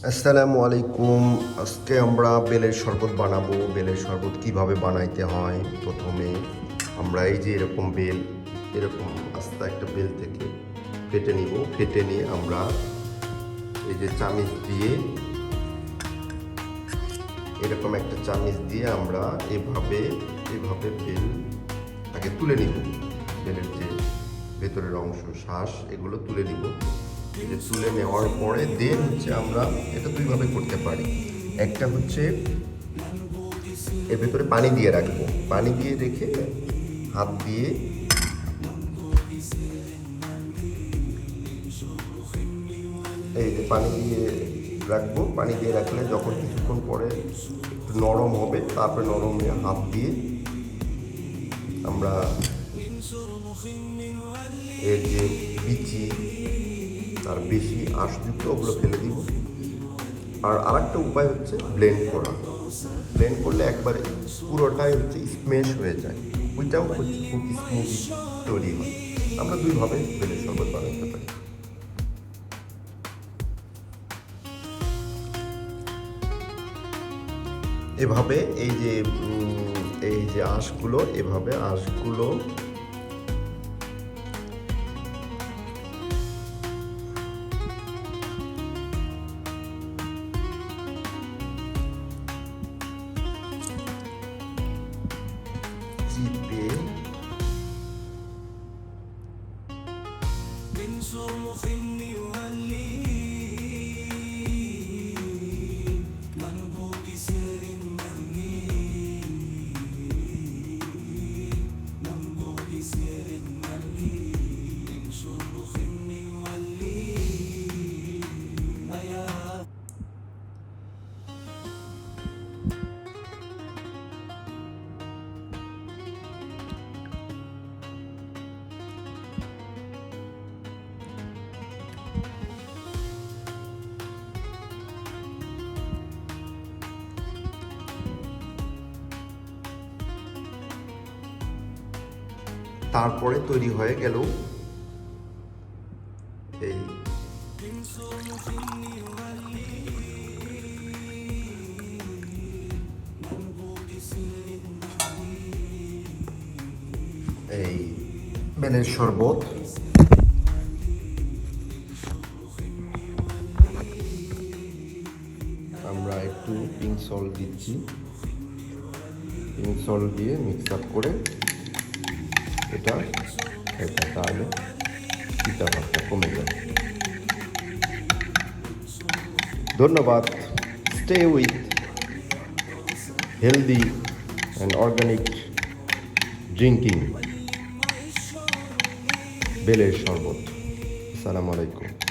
আসসালামু আলাইকুম। আজকে আমরা বেলের শরবত বানাবো। বেলের শরবত কিভাবে বানাইতে হয়, প্রথমে আমরা এই যে এরকম আস্তে একটা বেল থেকে ফেটে নিব। ফেটে নিয়ে আমরা এই যে চামিচ দিয়ে, এরকম একটা চামিচ দিয়ে আমরা এভাবে বেল আগে তুলে নিব। বেলের যে ভেতরের অংশ, শ্বাস, এগুলো তুলে নিব। এটা তুলে নেওয়ার পরে দেন হচ্ছে আমরা এটা দুইভাবে করতে পারি। একটা হচ্ছে এর ভেতরে পানি দিয়ে রাখবো, পানি দিয়ে রেখে হাত দিয়ে এই যে পানি দিয়ে রাখবো। পানি দিয়ে রাখলে যখন কিছুক্ষণ পরে একটু নরম হবে, তারপরে নরম হয়ে হাত দিয়ে আমরা এর যে বিচি আর বেশি আঁশযুক্ত ওগুলো ফেলে দিব। আর আরেকটা উপায় হচ্ছে ব্লেন্ড করা। ব্লেন্ড করলে একবারে পুরোটাই হচ্ছে স্মেশ হয়ে যায়, ওইটাও হচ্ছে খুব স্মুদি তৈরি হয়। আমরা দুইভাবে বেলের শরবত বানাতে পারি। এভাবে এই যে আঁশগুলো, এভাবে আঁশগুলো চিপে তারপরে তৈরি হয়ে গেল এই বেলের শরবত। আমরা একটু পিঙ্ক সল্ট দিচ্ছি, পিঙ্ক সল্ট দিয়ে মিক্স আপ করে এটা তাহলে চিতা ভাবটা কমে যাবে। ধন্যবাদ। Stay with healthy and organic drinking বেলের শরবত। আসসালামু আলাইকুম।